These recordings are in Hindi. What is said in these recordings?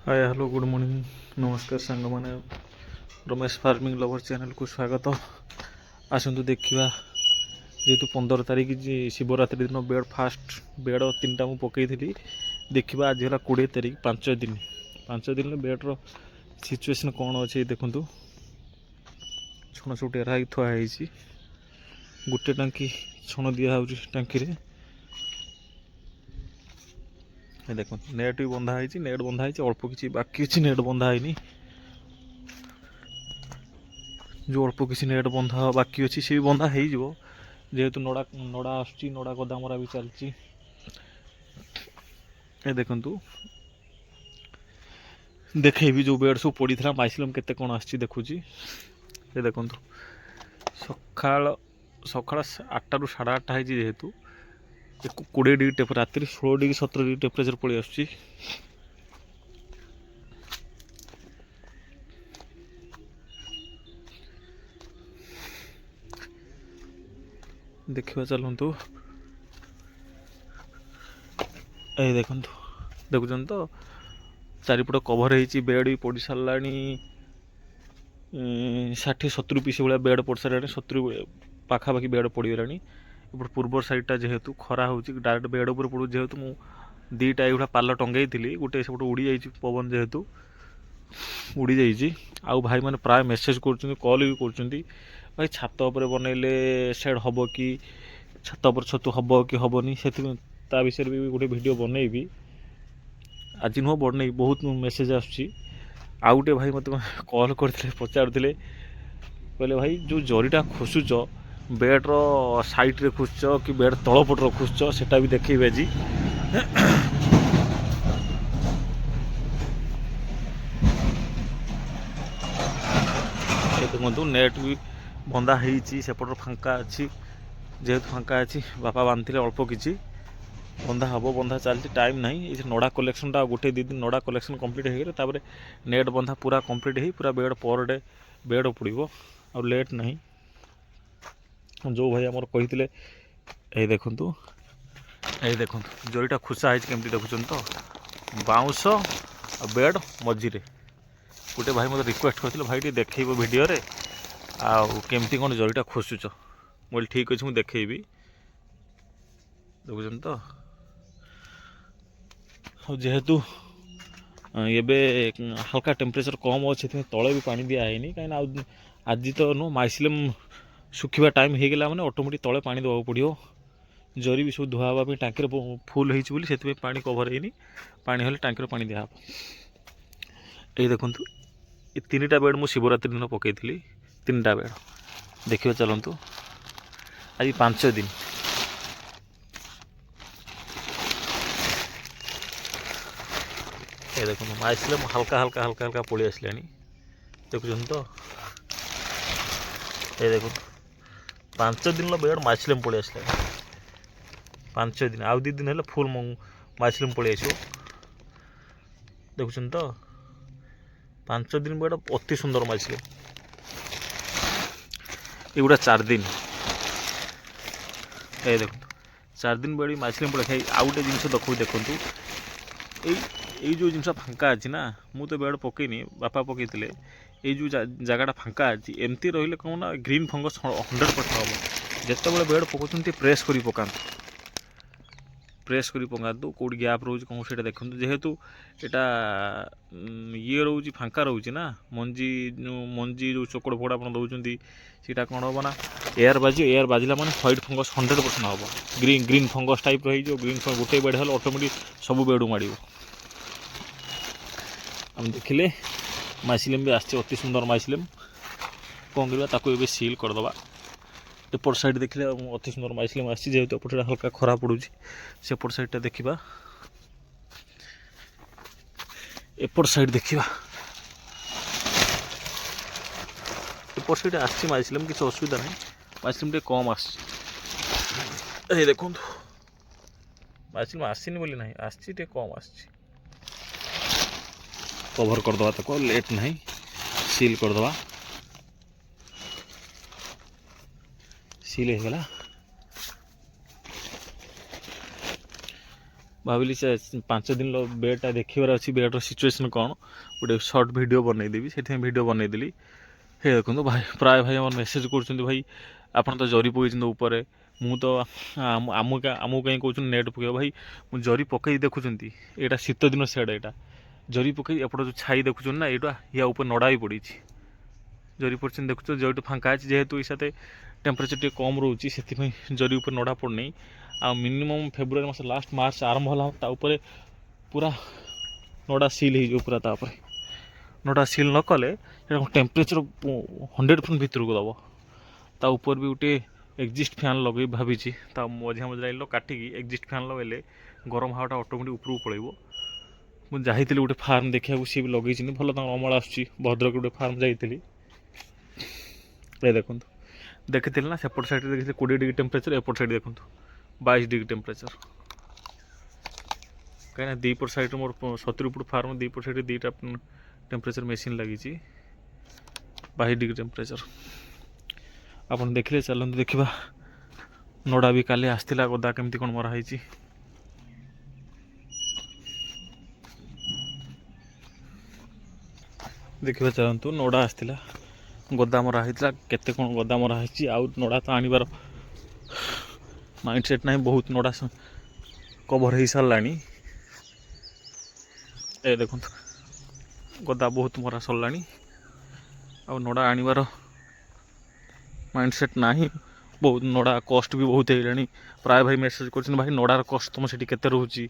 हाय हेलो गुड मॉर्निंग नमस्कार सांग मैंने रमेश फार्मिंग लवर चैनल को स्वागत। आसतु देखा जेहेतु 15 तारीख शिवरात्रि दिन बेड फास्ट बेड 3टा मुझे पकई देखा आज है 20 तारीख 5 दिन बेड्र सिचुएसन कौन अच्छे देखु छण छुटिया थुआई गोटे टांकी छण दिया टांकी देख नेट भी बंधा है नेट बंधा है अल्प किसी बाकी अच्छी नेट बंधा है जो अल्प किसी नेट बंधा बाकी अच्छी सी भी बंधा हो जेहेतु नड़ा नड़ा आसुची नड़ा गदामरा भी चलती देखु देखेबी जो बेड सब पड़ी था माइसिलम केते कौन आसी देखुची देखु सका सका 8टा ରୁ 8:30 है जेहेतु 20 डिग्री टेम्परेचर राति 16 डिग्री 17 डिग्री टेम्परेचर पलि आसुची देखा चलतु ये देखु देखुन तो चारिपट कभर हो बेड भी पड़ सारा 60-70 पीस भाया बेड पड़ सारा 70 पाखापाखि बेड पड़गला पूर्व साइडटा जेहेतु खरा हो डायरेक्ट बेड उपर पड़ू जेहेतु मु दीटा ये पाल टंगई थी गोटे सब उड़ी जा पवन जेहेतु उड़ी जा आउ भाई मैंने प्राय मेसेज कर कॉल भी कर भाई छात उपर बनइले सेड हम कि छात उपर छतु हम कि हेनी से विषय भी गोटे वीडियो बनईबी आज नुह बनई बहुत मेसेज आउ गोटे भाई मत कॉल करते पचारे कहले भाई जो जरीटा खोसुच बेड्र साइड्रे खोसुच कि बेड तलपटर खोसुच सेटा भी देखेबे आज देखु नेट भी बंधा होपटर फांका अच्छी जेहेतु फांका अच्छी बापा बांधे अल्प किसी बंधा हम बंधा चलती टाइम ना ये नड़ा कलेक्शन गोटे 2 दिन नड़ा कलेक्शन कंप्लीट हो गए नेट बंधा पूरा कंप्लीट हो पूरा बेड पर डे बेड पड़ो आ लेट नहीं जो भाई आमर कही ये देखु जरीटा खुसा है केमती देखुन तो बाउंस बेड मझीरे गोटे भाई मतलब रिक्वेस्ट करते भाई टे देखेब वीडियो रे आमती कौन जरीटा खोसुच मुझे ठीक अच्छे मुझे देखेबी देखुन तो जेहेतु एबे हल्का टेम्परेचर कम अच्छे तले भी पानी दिखाई कहीं आज तो नो माइसिलम सुखा टाइम हो गला मैंने ऑटोमेटिक तले पानी देवा पड़ो जरी भी सब धुआवा टांकी फुल होती पानी कभर होनी पानी हेल्ले टांकी पानी दिया ये देखु ये 3टा बेड मु शिवरात्रि दिन पकई 3टा बेड देखिए चलतु आज 5 दिन ये देखो माइसिलम हल्का हल्का हल्का हल्का पलि आसला देखुन तो ये देखो 5 दिन बेड माइसिलम पलि आसला 5 दिन आउ 2 दिन है फुल माइसिलम पलि आस देखुन तो 5 दिन बेड अति सुंदर माइसिलम एगुड़ा 4 दिन ये देखो 4 दिन बेड माइसिलम पलि खाई आउ गोटे जिन देखु ये जो जिन फांका अच्छी ना मु तो बेड पकईनी बापा पकई ये जो जगटा फांका अच्छी एमती रही कौन ना ग्रीन फंगस 100% हम जिते बेड पकाते प्रेस कर पकातु कौट गैप रोज कौन से देखते जेहेतु यहाँ ये रोच फांका रोच ना मंजी जो चोकड़ फोड़ आप दौरान सीटा कौन हम ना एयर बाजिला मैंने व्हाइट फंगस 100% हम ग्रीन फंगस टाइप रही ग्रीन फंगस गोटे बेड हेल्ले ऑटोमेटिक सब बेड माड़ हम देखिले माइसिलम भी आसছে अति सुंदर माइसिलम कौन करवा ताको ये सील करदे एपट साइड देखिले अति सुंदर माइसिलम आसছে जेहेतु एपट हल्का खरा पड़ू सेपट साइडटा देखा एपट साइड देखा एपट साइड आसছে माइसिलम किसी असुविधा नहीं माइसिलम टे कम आसছে देखो माइसिलम आसनी बोली ना आसছে टे कम आसছে कभर करदे तक लेट नहीं सील करदे सील हो गला भाविली से 5 दिन बेडटा देखार अच्छी बेड्र सिचुएसन कौन गोटे सर्ट वीडियो बनईदेवी से वीडियो बनईदेली। हे देखो भाई प्राय भाई आम मेसेज कर भाई आपन तो जरी पकई ऊपर मु तो आमको कहीं कौन नेट पक भाई मुझे जरी पकई देखुं यहाँ शीत दिन सेड यहाँ जरी पकई एपट जो छाई देखुं ना यहाँ या ऊपर नड़ा भी पड़ी जरी पड़े देखुच जो फाँका अच्छे जेहेतु ये साथ टेम्परेचर टे कम रोचे से जरी उपर नड़ा पड़नी आ मिनिमम फेब्रुआरी मास लास्ट मार्च आरंभ होला पूरा नड़ा सिल हो पूरा तापर नड़ा सिल न कले टेम्परेचर 100% भितर को दब ता ऊपर भी गोटे एक्जिस्ट फैन लगे भावी मझा मझे लाइन काटिकी एक्जिस्ट फैन लगेले गरम हवाटा ऑटोमेटिक ऊपर पड़े मुझे जाती गोटे फार्म देखा सी भी लगे भल अमल आसूँ भद्रक गोटे फार्म जाइली देखो देखी ना सेपट साइड देखिए 20 डिग्री टेम्परेचर एपट साइड देखो 22 डिग्री टेम्परेचर कहीं दीपट साइड मोर 70 फुट फार्म दीपट साइड दीटा टेम्परेचर मेसीन लगी 22 डिग्री टेम्परेचर आप देखिए चलते देखा नड़ा भी काली आसला गदा केमती कौन मराही देखा चलतु नड़ा आसला गदा मराही केते कौन गदा मराही आउ नड़ा तो आणबार माइंडसेट ना बहुत नड़ा कभर हो सारा ए देखो गदा बहुत मरा सरला आ नड़ा आणबार माइंडसेट ना बहुत नड़ा कस्ट भी बहुत है प्राय भाई मेसेज कर भाई नड़ार कस्ट तुम से केते रोचे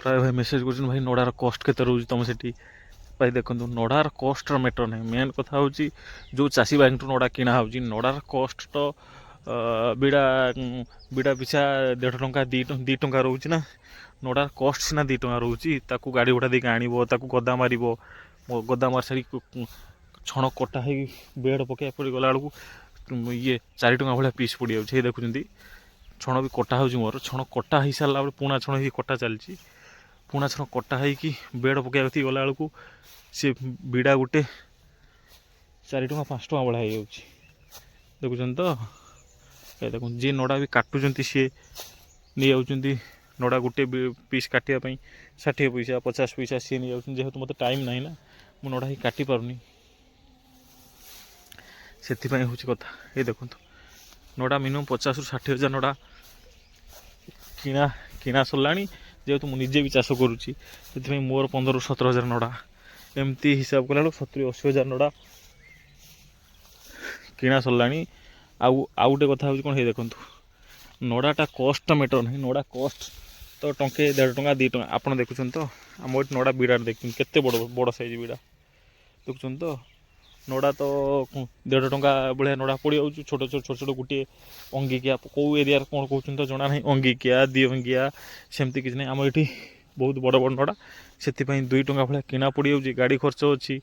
प्राय भाई मेसेज कर भाई नड़ार कस्ट केते रोचे तुम से भाई देखो नड़ार कस्ट मैटर ना मेन कथा हूँ जो चाषी भाई नड़ा किणा हो नड़ार कस्ट तो बिड़ा बिड़ा पिछा 1.5 टंका 2 टंका रोचे ना नड़ार कस्ट सीना 2 टंका रोचे गाड़ी घोड़ा देके आणव गदा मार गदा मार सारी छण कटा है बेड पकड़ पड़ गला बेलू ये 4 टंका भाया पीस पड़ जाए देखुं छण भी कटा हो मोर छण कटा हो सारा पुणा छण ही कटा चलती पुणा छण कटा है कि बेड पकड़ गला बेलू सी बिड़ा गोटे 4 टंका 5 टंका भाया हो देखुं तो ये देखो जी नड़ा भी काटुंट सी नहीं जाऊँच नड़ा गोटे पीस काटापी 60 पैसा 50 पैसा सी नहीं जाऊँ जेहेतु मत टाइम ना ना मु नड़ा ही काटी पारुनी से हूँ कथा ये देखो नड़ा मिनिमम 50 ରୁ 60 हज़ार नड़ा किणा किणा सरला जेहेतु मुझे भी चाष करुँची से मोर 15 ରୁ 17 हज़ार नड़ा एमती हिसाब कला 70-80 हज़ार नड़ा किणा सरला आउ गोटे कथा हूँ कौन देखो नड़ाटा कस्ट मैटर ना नड़ा कस्ट तो टंके 1.5 टंका 2 टंका आप देखुं तो आम नड़ा बिड़ा देख के बड़ बड़ साइज बिड़ा देखुं तो नड़ा तो 1.5 टंका भाया नड़ा पड़ जाऊँ छोट छोट छोट छोट गोटे अंगिकिया कौ एरिया कौन कहते तो जना ना अंगिकिया 2 अंगिया सेमती किसी ना आम ये बहुत बड़ बड़ नड़ा से 2 टंका भाया किणा पड़ जाऊँगी गाड़ी खर्च अच्छी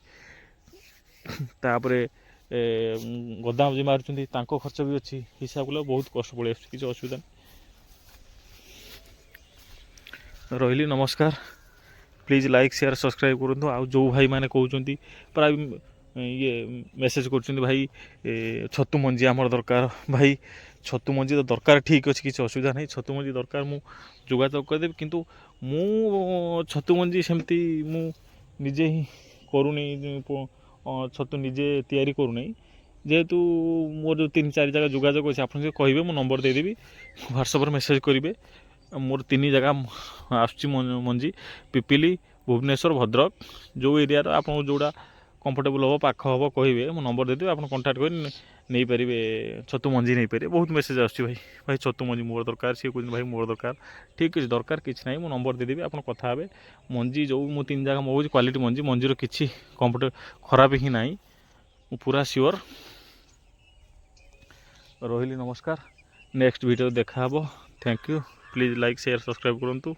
गोदाम जी मार्च खर्च भी अच्छी हिसाब कले बहुत कष्ट पड़े किसी असुविधा रही नमस्कार प्लीज लाइक शेयर सब्सक्राइब करूँ आ जो भाई मैंने कहते प्राय ये मेसेज कर भाई छतु मंजी आमर दरकार भाई छतु मंजी तो दरकार ठीक अच्छे किसी असुविधा नहीं छतु मंजी दरकार मु जोगाजोग करदेवी किंतु मु छतु मंजी सेमती मु निजे ही करूनी छतु निजे तैयारी करूनी जेहेतु मोर जो 3-4 जगह जोगाजोग अच्छे आप कहे मो नंबर देदेवी व्हाट्सएप मेसेज करेंगे मोर 3 जगह आसुची मंजी पिपिली भुवनेश्वर भद्रक जो एरिया आप जोड़ा कंफर्टेबल हम पाख हम कहे मो नंबर देदेवी आप कंटाक्ट कर नहीं पारे छतु मंजी नहीं पारे बहुत मेसेज आसुची भाई भाई छतु मंजी मोर दरकार सी कहते भाई मोर दरकार ठीक अच्छे दरकार किसी ना मो नंबर देदेवी आप कथा हे मंजी जो मु 3 जगह मगाऊँ क्वालिटी मंजी मंजीर किसी कंफर्टे खराब ही ना पूरा सियोर रही नमस्कार नेक्स्ट वीडियो देखा thank you please like share subscribe करूँ।